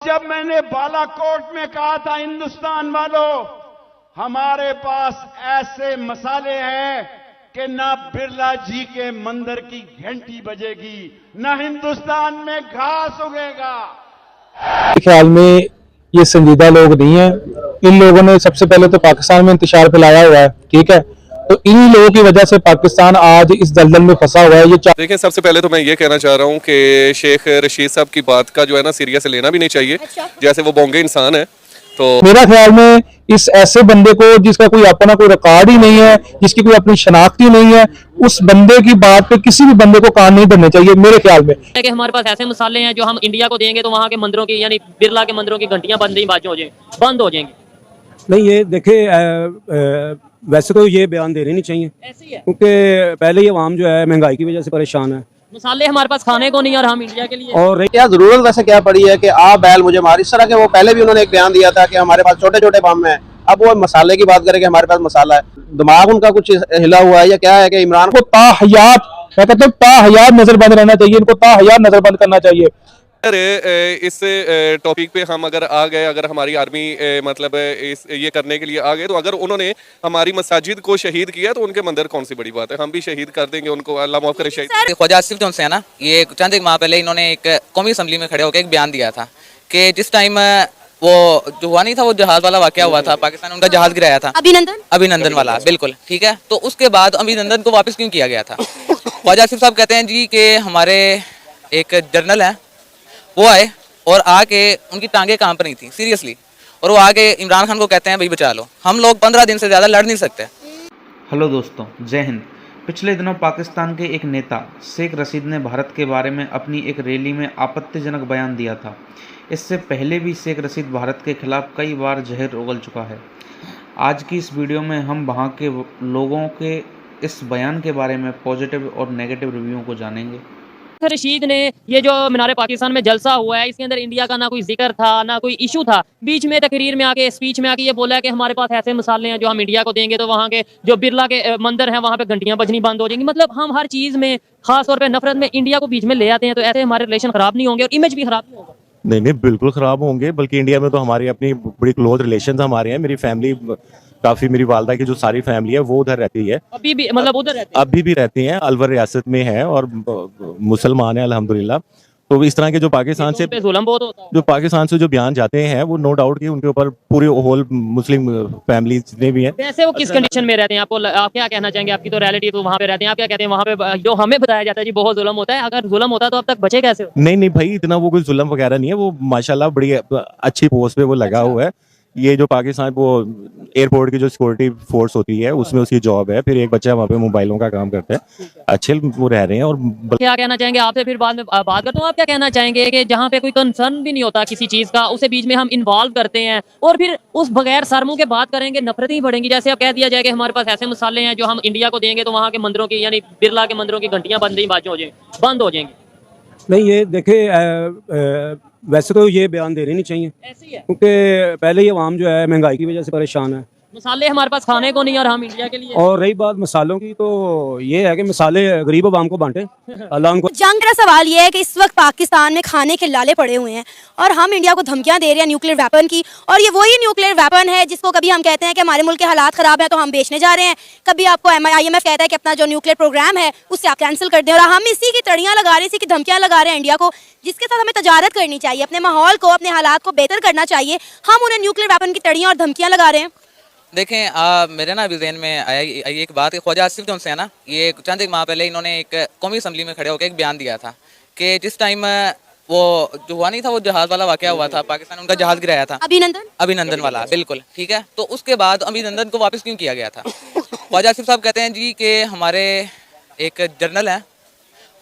जब मैंने बालाकोट में कहा था हिंदुस्तान वालों, हमारे पास ऐसे मसाले हैं कि ना बिरला जी के मंदिर की घंटी बजेगी, ना हिंदुस्तान में घास उगेगा। ख्याल में ये संजीदा लोग नहीं है। इन लोगों ने सबसे पहले तो पाकिस्तान में इंतशार फैलाया हुआ है, ठीक है। तो इन्हीं लोगों की वजह से पाकिस्तान आज इस दलदल में फंसा हुआ है। ये देखिए, सबसे पहले तो मैं ये कहना चाह रहा हूँ कि शेख रशीद साहब की बात का जो है ना सीरियस लेना भी नहीं चाहिए। जैसे वो बोंगे इंसान है, तो मेरा ख्याल में इस ऐसे बंदे को जिसका कोई अपना कोई रिकॉर्ड ही नहीं है, जिसकी कोई अपनी शनाख्त ही नहीं है, उस बंदे की बात पे किसी भी बंदे को कान नहीं धरने चाहिए मेरे ख्याल में। कि हमारे पास ऐसे मसाले हैं जो हम इंडिया को देंगे तो वहाँ के मंदिरों की यानी बिरला के मंदिरों की घंटियां बंद हो जाएंगी। नहीं, ये देखे वैसे तो ये बयान देने नहीं चाहिए, ऐसे ही है। क्योंकि पहले ये आवाम जो है महंगाई की वजह से परेशान है मसाले हमारे पास खाने को नहीं और हम इंडिया के लिए। और क्या जरूरत वैसे क्या पड़ी है कि आप बैल मुझे मार, इस तरह के वो पहले भी उन्होंने एक बयान दिया था कि हमारे पास छोटे छोटे बम है। अब वो मसाले की बात करें कि हमारे पास मसाला है, दिमाग उनका कुछ हिला हुआ है या क्या है कि इमरान को ताहयात, मैं कहता हूँ ताहयात नजरबंद रहना चाहिए, इनको ताहयात नजरबंद करना चाहिए। इस टॉपिक पे हम अगर आ गए, अगर हमारी आर्मी मतलब ये करने के लिए आ गए, तो अगर उन्होंने हमारी मसाजिद को शहीद किया तो उनके मंदिर कौन सी बड़ी बात है, हम भी शहीद कर देंगे उनको, अल्लाह माफ करे शहीद। ख्वाजा आसिफ जो है ना, ये चंद एक माह पहले इन्होंने एक कौमी असम्बली में खड़े होकर एक बयान दिया था कि जिस टाइम वो जो हुआ नहीं था, वो जहाज वाला वाकया हुआ था, पाकिस्तान उनका जहाज गिराया था, अभिनंदन वाला, बिल्कुल ठीक है। तो उसके बाद अभिनंदन को वापस क्यों किया गया था? ख्वाजा आसिफ साहब कहते हैं जी कि हमारे एक जर्नल है, वो आए और आके उनकी टांगे कांप रही थी सीरियसली, और वो आके इमरान खान को कहते हैं भाई बचा लो, हम लोग 15 दिन से ज़्यादा लड़ नहीं सकते। हेलो दोस्तों, जय हिंद। पिछले दिनों पाकिस्तान के एक नेता शेख रशीद ने भारत के बारे में अपनी एक रैली में आपत्तिजनक बयान दिया था। इससे पहले भी शेख रशीद भारत के खिलाफ कई बार जहर उगल चुका है। आज की इस वीडियो में हम वहाँ के लोगों के इस बयान के बारे में पॉजिटिव और नेगेटिव रिव्यू को जानेंगे। रशीद ने ये जो मीनार पाकिस्तान में जलसा हुआ है, इसके अंदर इंडिया का ना कोई जिक्र था ना कोई इशू था। बीच में तकरीर में आके, स्पीच में आके ये बोला है कि हमारे पास ऐसे मसाले हैं जो हम इंडिया को देंगे तो वहाँ के जो बिरला के मंदिर हैं वहाँ पे घंटियां बजनी बंद हो जाएंगी। मतलब हम हर चीज़ में, खास तौर पे नफरत में, इंडिया को बीच में ले आते हैं, तो ऐसे हमारे रिलेशन खराब नहीं होंगे और इमेज भी खराब नहीं होगा। नहीं, बिल्कुल ख़राब होंगे। बल्कि इंडिया में तो हमारी अपनी बड़ी क्लोज रिलेशन हमारे हैं। मेरी फैमिली काफ़ी, मेरी वालदा की जो सारी फैमिली है वो उधर रहती है, अभी भी मतलब उधर रहते हैं, अभी भी रहती हैं, अलवर रियासत में है और मुसलमान है अल्हम्दुलिल्लाह। तो इस तरह के जो पाकिस्तान से जुल्म बहुत होता है, जो पाकिस्तान से जो बयान जाते हैं वो नो डाउट कि उनके ऊपर पूरे होल मुस्लिम फैमिली जितने भी हैं। वैसे वो किस कंडीशन में रहते हैं, आपको आप क्या कहना चाहेंगे? आपकी तो रियलिटी तो वहाँ पे रहते हैं, आप क्या कहते हैं? वहाँ पे जो हमें बताया जाता है जी बहुत जुल्म होता है, अगर जुल्म होता है तो अब तक बचे कैसे? नहीं भाई, इतना वो कोई जुल्म वगैरह नहीं है। वो माशाल्लाह बड़ी अच्छी पोस्ट पे वो लगा हुआ है। ये जो पाकिस्तान वो एयरपोर्ट की जो सिक्योरिटी फोर्स होती है उसमें उसकी जॉब है। फिर एक बच्चा वहाँ पे मोबाइलों का काम करता है, अच्छे वो रह रहे हैं। और क्या कहना चाहेंगे? आपसे फिर बाद में बात करता हूँ। आप क्या कहना चाहेंगे कि जहाँ पे कोई कंसर्न भी नहीं होता किसी चीज़ का, उसे बीच में हम इन्वॉल्व करते हैं और फिर उस बगैर सरमू के बात करेंगे, नफरतें ही बढ़ेंगी। जैसे अब कह दिया जाए कि हमारे पास ऐसे मसाले हैं जो हम इंडिया को देंगे तो वहाँ के मंदिरों की यानी बिरला के मंदिरों की घंटियां बंद हो जाएंगी। नहीं, ये देखे वैसे तो ये बयान देने नहीं चाहिए, ऐसे ही है। क्योंकि पहले ये आवाम जो है महंगाई की वजह से परेशान है मसाले हमारे पास खाने को नहीं और हम इंडिया के लिए। और रही बात मसालों की, तो ये है कि मसाले गरीब आवाम को बांटे, अल्लाह उनको। जंग का सवाल ये है कि इस वक्त पाकिस्तान में खाने के लाले पड़े हुए हैं और हम इंडिया को धमकियां दे रहे हैं न्यूक्लियर वेपन की, और ये वही न्यूक्लियर वेपन है जिसको कभी हम कहते हैं कि हमारे मुल्क के हालात खराब है तो हम बेचने जा रहे हैं, कभी आपको IMF कहता है कि अपना जो न्यूक्लियर प्रोग्राम है उससे आप कैंसिल कर दें, और हम इसी की तड़ियाँ लगा रहे हैं, इसी की धमकियाँ लगा रहे हैं इंडिया को, जिसके साथ हमें तजारत करनी चाहिए, अपने माहौल को, अपने हालात को बेहतर करना चाहिए। हम उन्हें न्यूक्लियर वेपन की तड़ियाँ और धमकियाँ लगा रहे हैं। देखें, मेरे ना अभी जहन में आया एक बात, ख्वाजा आसिफ जो है ना, ये चंद एक माह पहले इन्होंने एक कौमी असम्बली में खड़े होकर एक बयान दिया था कि जिस टाइम वो जो हुआ नहीं था, वो जहाज वाला वाकया हुआ था, पाकिस्तान उनका जहाज गिराया था, अभिनंदन वाला, बिल्कुल ठीक है। तो उसके बाद अभिनंदन को वापस क्यों किया गया था? ख्वाजा आसिफ साहब कहते हैं जी कि हमारे एक जर्नल है,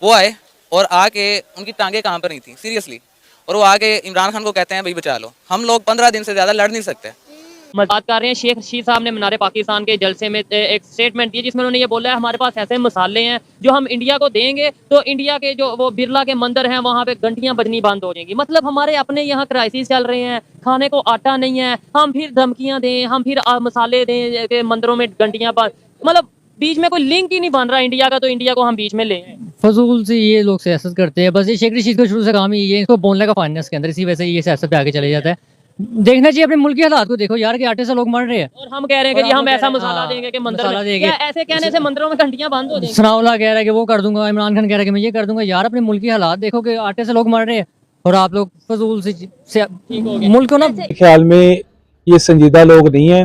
वो आए और आके उनकी टांगे कांप रही थी सीरियसली, और वो आके इमरान खान को कहते हैं भाई बचा लो, हम लोग 15 दिन से ज़्यादा लड़ नहीं सकते। बात कर रहे हैं शेख रशीद साहब ने मीनार पाकिस्तान के जलसे में एक स्टेटमेंट दी जिसमें उन्होंने ये बोला है हमारे पास ऐसे मसाले हैं जो हम इंडिया को देंगे तो इंडिया के जो वो बिरला के मंदिर हैं वहाँ पे घंटियां बजनी बंद हो जाएंगी। मतलब हमारे अपने यहाँ क्राइसिस चल रहे हैं, खाने को आटा नहीं है, हम फिर धमकियां दें, हम फिर मसाले दें के मंदिरों में घंटियां बंद। मतलब बीच में कोई लिंक ही नहीं बन रहा इंडिया का, तो इंडिया को हम बीच में ले आए। फजूल से ये लोग सियासत करते हैं, बस ये शेख रशीद का शुरू से काम ही ये है, इसको बोलने का फाइनेंस के अंदर, इसी वजह से ये सियासत पे आगे चले जाता है। देखना चाहिए अपने मुल्क के हालात को, देखो यार कि आटे से लोग मर रहे हैं और हम कह रहे हैं कि जी हम ऐसा मसाला देंगे कि मंदिर मसाला में, देंगे। क्या ऐसे कहने से मंदिरों में घंटियां बंद हो जाएंगी? सनाउल्लाह कह रहा है कि वो कर दूंगा, इमरान खान कह रहा है कि मैं ये कर दूंगा। यार अपने मुल्क के हालात देखो कि आटे से लोग मर रहे हैं और आप लोग फजूल से मुल्क को ना। ख्याल में ये संजीदा लोग नहीं है।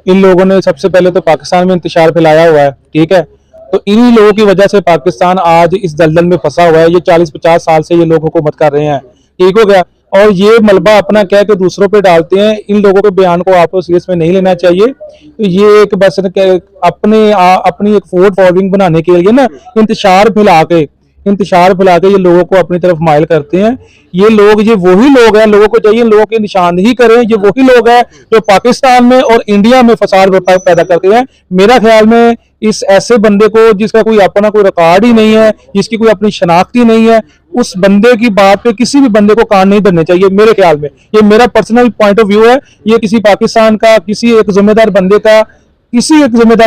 इन लोगों ने सबसे पहले तो पाकिस्तान में इंतशार फैलाया हुआ है, ठीक है। तो इन्हीं लोगों की वजह से पाकिस्तान आज इस दलदल में फंसा हुआ है। ये 40-50 साल से ये लोग हुकूमत कर रहे हैं, ठीक हो गया। और ये मलबा अपना कह के दूसरों पे डालते हैं। इन लोगों के बयान को आपको सीरियस में नहीं लेना चाहिए। तो ये एक बस अपनी एक वोट फॉलोइंग बनाने के लिए ना इंतशार फैला के ये लोगों को अपनी तरफ माइल करते हैं। ये वही लोग हैं, लोगों को चाहिए इन लोगों की निशानदेही करें। ये वही लोग हैं जो पाकिस्तान में और इंडिया में फसाद पैदा करते हैं। मेरा ख्याल में इस ऐसे बंदे को जिसका कोई अपना कोई रिकॉर्ड ही नहीं है, जिसकी कोई अपनी शनाख्त ही नहीं है, उस बंदे की बात पे किसी भी बंदे को कान नहीं धरने चाहिए। मेरे ख्याल में ये मेरा पर्सनल पॉइंट ऑफ व्यू है। ये किसी पाकिस्तान का किसी एक जिम्मेदार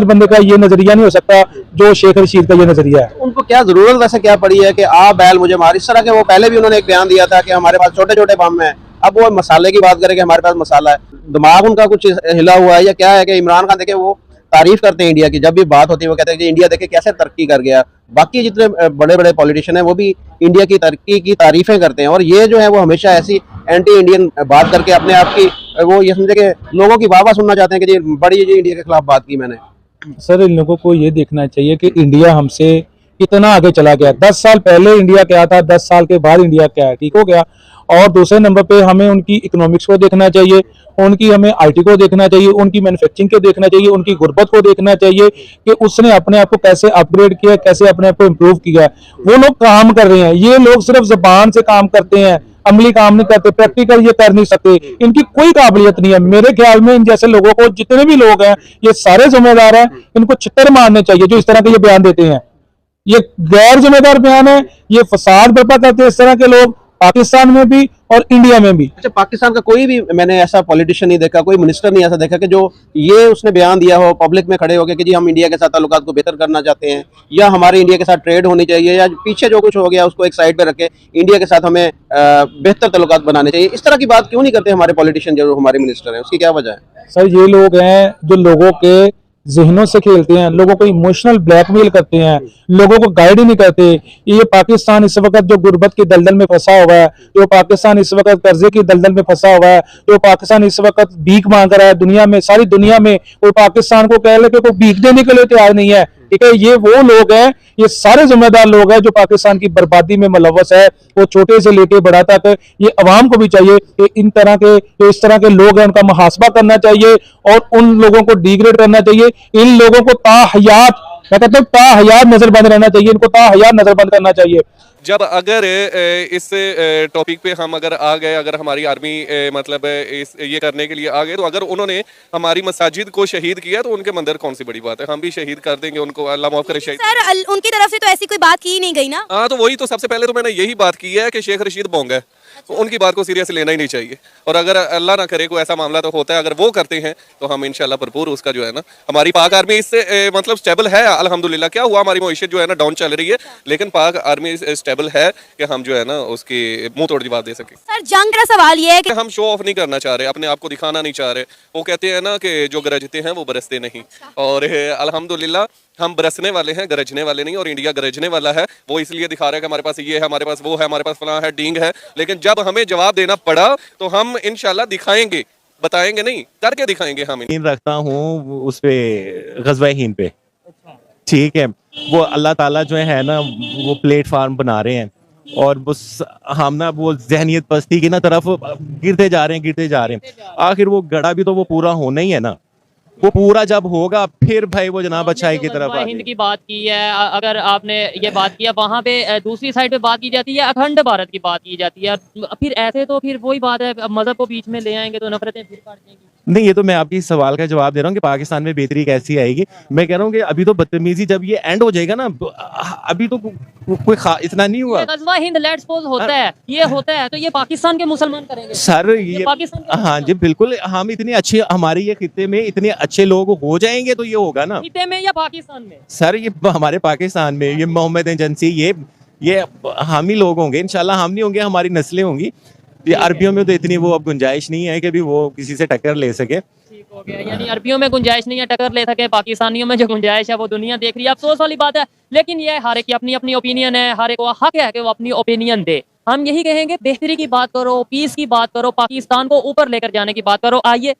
बंदे का ये नजरिया नहीं हो सकता जो शेख रशीद का ये नजरिया है। उनको क्या जरूरत वैसे क्या पड़ी है कि आप बैल मुझे मार, इस तरह के वो पहले भी उन्होंने एक बयान दिया था कि हमारे पास छोटे छोटे बम है। अब वो मसाले की बात करें कि हमारे पास मसाला है, दिमाग उनका कुछ हिला हुआ है या क्या है कि इमरान खान देखे वो तारीफ करते हैं इंडिया की, जब भी बात होती है वो कहते हैं कि इंडिया देखे कैसे तरक्की कर गया। बाकी जितने बड़े बड़े पॉलिटिशियन हैं वो भी इंडिया की तरक्की की तारीफें करते हैं, और ये जो है वो हमेशा ऐसी एंटी इंडियन बात करके अपने आप की वो ये समझे कि लोगों की वाह सुनना चाहते हैं कि जी बड़ी जी इंडिया के खिलाफ बात की मैंने। सर इन लोगों को ये देखना चाहिए कि इंडिया हमसे कितना आगे चला गया। 10 साल पहले इंडिया क्या था, 10 साल के बाद इंडिया क्या है, ठीक हो गया। और दूसरे नंबर पे हमें उनकी इकोनॉमिक्स को देखना चाहिए, हमें आईटी को देखना चाहिए, उनकी मैन्युफैक्चरिंग को देखना चाहिए, उनकी गुर्बत को देखना चाहिए कि उसने अपने आप को कैसे अपग्रेड किया, कैसे अपने आप को इम्प्रूव किया। वो लोग काम कर रहे हैं, ये लोग सिर्फ जबान से काम करते हैं, अमली काम नहीं करते, प्रैक्टिकल ये कर नहीं सकते, इनकी कोई काबिलियत नहीं है। मेरे ख्याल में इन जैसे लोगों को, जितने भी लोग हैं, ये सारे जिम्मेदार हैं। इनको छितर मारने चाहिए जो इस तरह के ये बयान देते हैं। ये गैर जिम्मेदार बयान है, ये फसाद बर्पा करते हैं इस तरह के लोग, पाकिस्तान में भी और इंडिया में भी। अच्छा, पाकिस्तान का कोई भी मैंने ऐसा पॉलिटिशियन नहीं देखा, कोई मिनिस्टर नहीं ऐसा देखा कि जो ये उसने बयान दिया हो पब्लिक में खड़े होकर कि जी हम इंडिया के साथ ताल्लुकात को बेहतर करना चाहते हैं, या हमारे इंडिया के साथ ट्रेड होनी चाहिए, या पीछे जो कुछ हो गया उसको एक साइड पे रखे, इंडिया के साथ हमें बेहतर ताल्लुकात बनाने चाहिए। इस तरह की बात क्यों नहीं करते हमारे पॉलिटिशियन जो हमारे मिनिस्टर हैं, उसकी क्या वजह है? सर ये लोग हैं जो लोगों के जहनों से खेलते हैं, लोगों को इमोशनल ब्लैकमेल करते हैं, लोगों को गाइड ही नहीं करते। ये पाकिस्तान इस वक्त जो गुर्बत के दलदल में फंसा हुआ है, जो पाकिस्तान इस वक्त कर्जे की दलदल में फंसा हुआ है, जो पाकिस्तान इस वक्त भीख मांग रहा है दुनिया में, सारी दुनिया में कोई पाकिस्तान को कह ले कि कोई भीख देने के लिए तैयार नहीं है, ठीक है। ये वो लोग हैं, ये सारे जिम्मेदार लोग हैं जो पाकिस्तान की बर्बादी में मुलव्वस है, वो छोटे से लेके बड़ा तक। ये अवाम को भी चाहिए कि इन तरह के जो इस तरह के लोग हैं उनका मुहासबा करना चाहिए और उन लोगों को डिग्रेड करना चाहिए। इन लोगों को ताहयात, मैं कहता हूँ ताहयात नजरबंद रहना चाहिए, इनको ताहयात नजरबंद करना चाहिए। जब अगर इस टॉपिक पे हम अगर आ गए, अगर हमारी आर्मी मतलब ये करने के लिए आ गए, तो अगर उन्होंने हमारी मसाजिद को शहीद किया तो उनके मंदिर कौन सी बड़ी बात है, हम भी शहीद कर देंगे उनको, अल्लाह माफ करे शहीद। सर उनकी तरफ से तो ऐसी कोई बात की नहीं गई ना। हाँ, तो वही तो सबसे पहले तो मैंने यही बात की है कि शेख रशीद बोंग है, तो उनकी बात को सीरियस लेना ही नहीं चाहिए। और अगर अल्लाह ना करे कोई ऐसा मामला तो होता है, अगर वो करते हैं तो हम इंशाल्लाह भरपूर उसका जो है ना, हमारी पाक आर्मी इससे मतलब स्टेबल है अल्हम्दुलिल्लाह। क्या हुआ, हमारी मईशत जो है ना डाउन चल रही है, लेकिन पाक आर्मी स्टेबल है कि हम जो है ना उसकी मुंह तोड़ जवाब दे सके। सर जंग का सवाल ये है कि हम शो ऑफ नहीं करना चाह रहे, अपने आप को दिखाना नहीं चाह रहे। वो कहते हैं ना कि जो गरजते हैं वो बरसते नहीं, और अल्हम्दुलिल्लाह हम बरसने वाले हैं, गरजने वाले नहीं। और इंडिया गरजने वाला है, वो इसलिए दिखा रहा है कि हमारे पास ये है, हमारे पास वो है, हमारे पास फलां है, डींग है। लेकिन जब हमें जवाब देना पड़ा तो हम इंशाल्लाह दिखाएंगे, बताएंगे नहीं, करके दिखाएंगे। हम रखता हूँ उस पे ग़ज़वा हिंद पे, ठीक है। वो अल्लाह ताला जो है ना वो प्लेटफार्म बना रहे हैं, और बस हम ना वो जहनियत पस्ती की ना तरफ गिरते जा रहे हैं। आखिर वो गड़ा भी तो वो पूरा होना ही है ना, वो पूरा जब होगा फिर भाई वो जनाब अच्छाई की तरफ हिंद की बात की है, अगर आपने ये बात किया, वहाँ पे दूसरी साइड पे बात की जाती है, अखंड भारत की बात की जाती है। फिर ऐसे तो फिर वही बात है, मजहब को बीच में ले आएंगे तो नफरतें फिर काट जाएंगी। नहीं, ये तो मैं आपकी सवाल का जवाब दे रहा हूँ कि पाकिस्तान में बेहतरी कैसी आएगी। मैं कह रहा हूँ कि अभी तो बदतमीजी जब ये एंड हो जाएगा ना, अभी तो कोई इतना नहीं हुआ। ये गज़वा हिंद लेट्स सपोज होता है, ये होता है तो ये पाकिस्तान के मुसलमान करेंगे सर ये पाकिस्तान के हाँ जी बिल्कुल, हम इतने अच्छे, हमारे ये खित्ते में इतने अच्छे लोग हो जाएंगे तो ये होगा ना खिते में या पाकिस्तान में। सर। ये हमारे पाकिस्तान में ये मोहम्मद एजेंसी ये हम ही लोग होंगे इंशाल्लाह, हम नहीं होंगे, हमारी नस्लें होंगी। ये अरबियों में तो इतनी वो अब गुंजाइश नहीं है कि भी वो किसी से टक्कर ले सके। ठीक हो गया, यानी अरबियों में गुंजाइश नहीं है टक्कर ले सके, पाकिस्तानियों में जो गुंजाइश है वो दुनिया देख रही है। अफसोस वाली बात है, लेकिन ये हर एक की अपनी अपनी ओपिनियन है, हर एक को हक है कि वो अपनी ओपिनियन दे। हम यही कहेंगे बेहतरी की बात करो, पीस की बात करो, पाकिस्तान को ऊपर लेकर जाने की बात करो। आइए